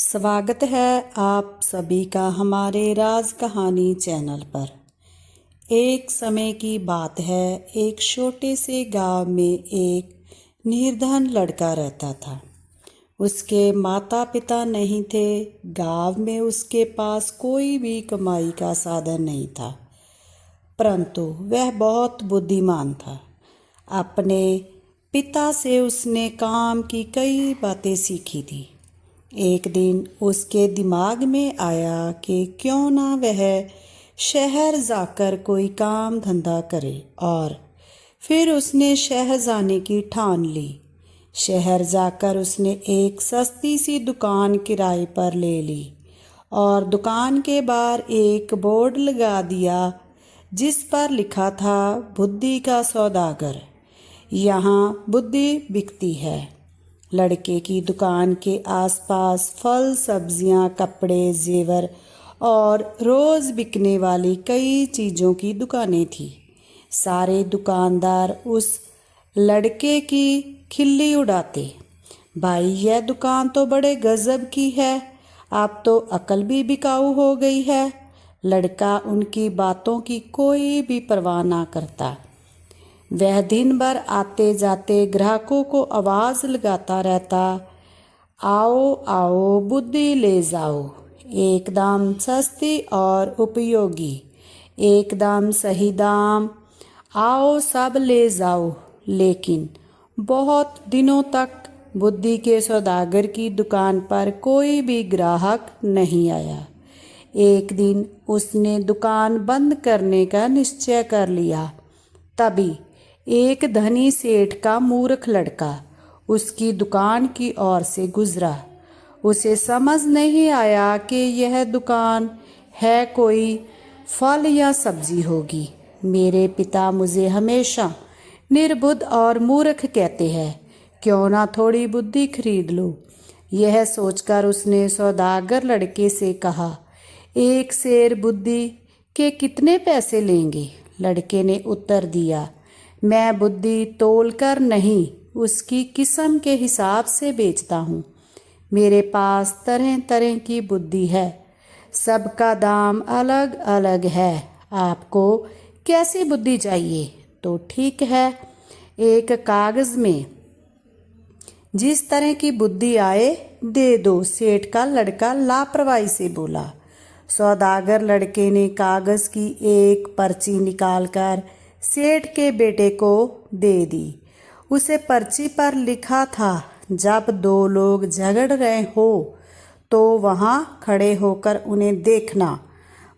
स्वागत है आप सभी का हमारे राज कहानी चैनल पर। एक समय की बात है, एक छोटे से गांव में एक निर्धन लड़का रहता था। उसके माता पिता नहीं थे। गांव में उसके पास कोई भी कमाई का साधन नहीं था, परंतु वह बहुत बुद्धिमान था। अपने पिता से उसने काम की कई बातें सीखी थी। एक दिन उसके दिमाग में आया कि क्यों ना वह शहर जाकर कोई काम धंधा करे, और फिर उसने शहर जाने की ठान ली। शहर जाकर उसने एक सस्ती सी दुकान किराए पर ले ली और दुकान के बाहर एक बोर्ड लगा दिया जिस पर लिखा था, बुद्धि का सौदागर, यहाँ बुद्धि बिकती है। लड़के की दुकान के आसपास फल, सब्जियां, कपड़े, जेवर और रोज़ बिकने वाली कई चीज़ों की दुकानें थीं। सारे दुकानदार उस लड़के की खिल्ली उड़ाते, भाई यह दुकान तो बड़े गजब की है, अब तो अकल भी बिकाऊ हो गई है। लड़का उनकी बातों की कोई भी परवाह ना करता। वह दिन भर आते जाते ग्राहकों को आवाज़ लगाता रहता, आओ आओ बुद्धि ले जाओ, एकदम सस्ती और उपयोगी, एकदम सही दाम, आओ सब ले जाओ। लेकिन बहुत दिनों तक बुद्धि के सौदागर की दुकान पर कोई भी ग्राहक नहीं आया। एक दिन उसने दुकान बंद करने का निश्चय कर लिया। तभी एक धनी सेठ का मूर्ख लड़का उसकी दुकान की ओर से गुजरा। उसे समझ नहीं आया कि यह दुकान है कोई फल या सब्जी होगी। मेरे पिता मुझे हमेशा निर्बुद्ध और मूर्ख कहते हैं, क्यों ना थोड़ी बुद्धि खरीद लो। यह सोचकर उसने सौदागर लड़के से कहा, एक सेर बुद्धि के कितने पैसे लेंगे? लड़के ने उत्तर दिया, मैं बुद्धि तोलकर नहीं, उसकी किस्म के हिसाब से बेचता हूँ। मेरे पास तरह तरह की बुद्धि है, सबका दाम अलग अलग है। आपको कैसी बुद्धि चाहिए? तो ठीक है, एक कागज़ में जिस तरह की बुद्धि आए दे दो, सेठ का लड़का लापरवाही से बोला। सौदागर लड़के ने कागज़ की एक पर्ची निकालकर सेठ के बेटे को दे दी। उसे पर्ची पर लिखा था, जब दो लोग झगड़ रहे हो तो वहाँ खड़े होकर उन्हें देखना,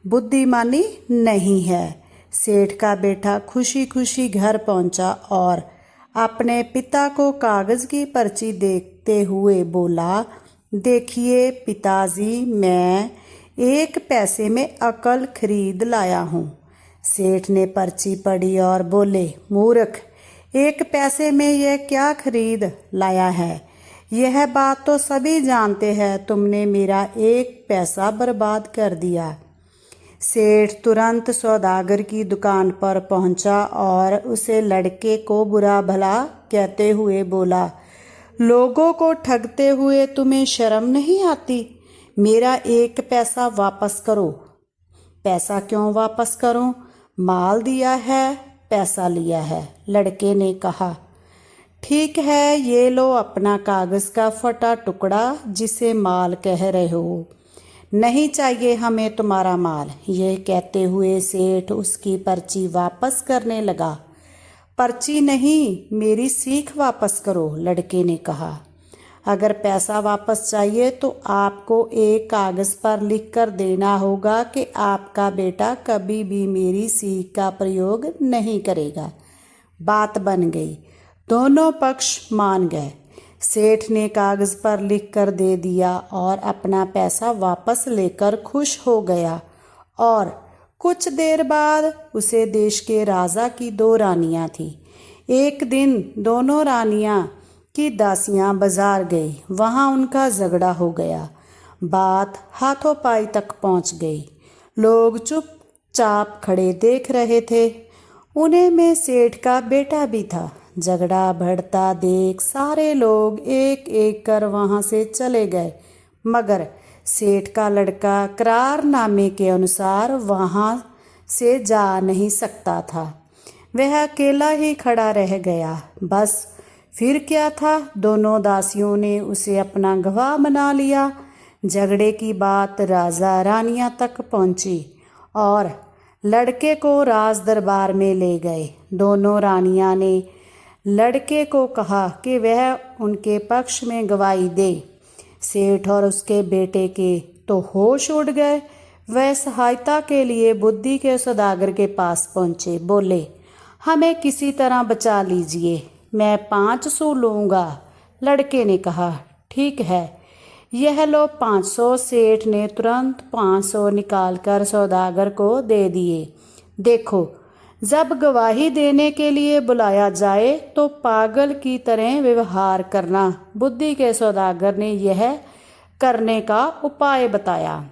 बुद्धिमानी नहीं है। सेठ का बेटा खुशी खुशी घर पहुँचा और अपने पिता को कागज़ की पर्ची देखते हुए बोला, देखिए पिताजी, मैं एक पैसे में अकल खरीद लाया हूँ। सेठ ने पर्ची पढ़ी और बोले, मूर्ख, एक पैसे में यह क्या खरीद लाया है? यह बात तो सभी जानते हैं, तुमने मेरा एक पैसा बर्बाद कर दिया। सेठ तुरंत सौदागर की दुकान पर पहुंचा और उसे लड़के को बुरा भला कहते हुए बोला, लोगों को ठगते हुए तुम्हें शर्म नहीं आती? मेरा एक पैसा वापस करो। पैसा क्यों वापस करूं? माल दिया है, पैसा लिया है। लड़के ने कहा, ठीक है, ये लो अपना कागज़ का फटा टुकड़ा जिसे माल कह रहे हो। नहीं चाहिए हमें तुम्हारा माल। यह कहते हुए सेठ उसकी पर्ची वापस करने लगा। पर्ची नहीं, मेरी सीख वापस करो, लड़के ने कहा। अगर पैसा वापस चाहिए तो आपको एक कागज़ पर लिख कर देना होगा कि आपका बेटा कभी भी मेरी सीख का प्रयोग नहीं करेगा। बात बन गई, दोनों पक्ष मान गए। सेठ ने कागज़ पर लिख कर दे दिया और अपना पैसा वापस लेकर खुश हो गया। और कुछ देर बाद उसे देश के राजा की दो रानियां थीं। एक दिन दोनों रानियां की दासियां बाजार गई, वहां उनका झगड़ा हो गया। बात हाथों पाई तक पहुंच गई। लोग चुपचाप खड़े देख रहे थे। उन्हें में सेठ का बेटा भी था। झगड़ा बढ़ता देख सारे लोग एक एक कर वहां से चले गए, मगर सेठ का लड़का करारनामे के अनुसार वहाँ से जा नहीं सकता था। वह अकेला ही खड़ा रह गया। बस फिर क्या था, दोनों दासियों ने उसे अपना गवाह बना लिया। झगड़े की बात राजा रानियां तक पहुंची और लड़के को राज दरबार में ले गए। दोनों रानियां ने लड़के को कहा कि वह उनके पक्ष में गवाही दे। सेठ और उसके बेटे के तो होश उड़ गए। वह सहायता के लिए बुद्धि के सौदागर के पास पहुंचे। बोले, हमें किसी तरह बचा लीजिए, मैं 500 लूँगा। लड़के ने कहा, ठीक है, यह लो 500। सेठ ने तुरंत 500 निकालकर सौदागर को दे दिए। देखो, जब गवाही देने के लिए बुलाया जाए तो पागल की तरह व्यवहार करना। बुद्धि के सौदागर ने यह करने का उपाय बताया।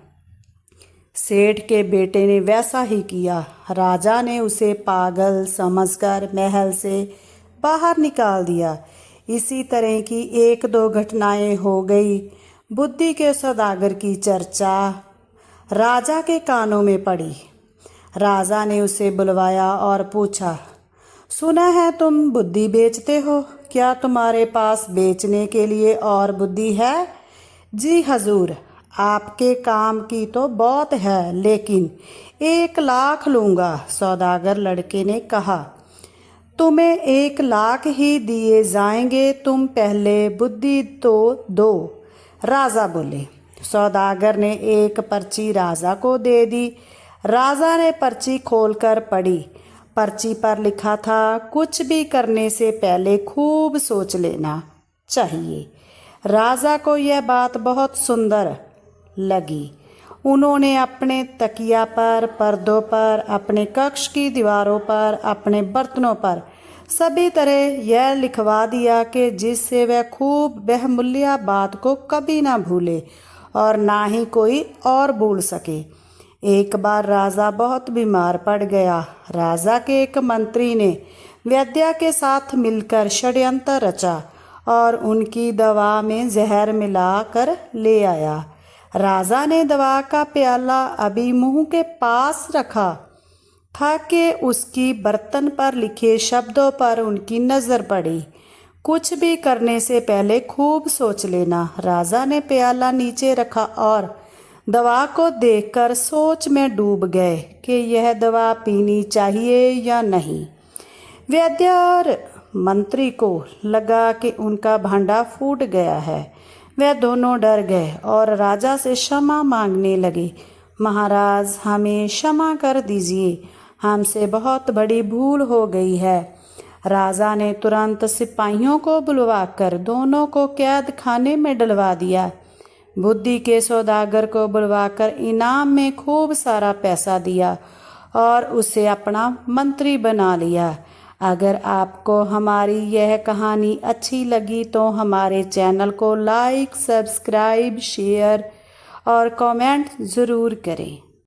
सेठ के बेटे ने वैसा ही किया। राजा ने उसे पागल समझकर महल से बाहर निकाल दिया। इसी तरह की 1-2 घटनाएं हो गई। बुद्धि के सौदागर की चर्चा राजा के कानों में पड़ी। राजा ने उसे बुलवाया और पूछा, सुना है तुम बुद्धि बेचते हो, क्या तुम्हारे पास बेचने के लिए और बुद्धि है? जी हजूर, आपके काम की तो बहुत है, लेकिन 1 लाख लूँगा। सौदागर लड़के ने कहा, तुम्हें 1 लाख ही दिए जाएंगे, तुम पहले बुद्धि तो दो। राजा बोले। सौदागर ने एक पर्ची राजा को दे दी। राजा ने पर्ची खोलकर पढ़ी। पर्ची पर लिखा था, कुछ भी करने से पहले खूब सोच लेना चाहिए। राजा को यह बात बहुत सुंदर लगी। उन्होंने अपने तकिया पर, पर्दों पर, अपने कक्ष की दीवारों पर, अपने बर्तनों पर सभी तरह यह लिखवा दिया कि जिससे वह खूब बहुमूल्य बात को कभी ना भूले और ना ही कोई और भूल सके। एक बार राजा बहुत बीमार पड़ गया। राजा के एक मंत्री ने वैद्य के साथ मिलकर षड्यंत्र रचा और उनकी दवा में जहर मिलाकर ले आया। राजा ने दवा का प्याला अभी मुंह के पास रखा था कि उसकी बर्तन पर लिखे शब्दों पर उनकी नज़र पड़ी। कुछ भी करने से पहले खूब सोच लेना। राजा ने प्याला नीचे रखा और दवा को देखकर सोच में डूब गए कि यह दवा पीनी चाहिए या नहीं। वैद्य और मंत्री को लगा कि उनका भांडा फूट गया है। वे दोनों डर गए और राजा से क्षमा मांगने लगे। महाराज, हमें क्षमा कर दीजिए, हमसे बहुत बड़ी भूल हो गई है। राजा ने तुरंत सिपाहियों को बुलवाकर दोनों को कैद खाने में डलवा दिया। बुद्धि के सौदागर को बुलवाकर इनाम में खूब सारा पैसा दिया और उसे अपना मंत्री बना लिया। अगर आपको हमारी यह कहानी अच्छी लगी तो हमारे चैनल को लाइक, सब्सक्राइब, शेयर और कमेंट ज़रूर करें।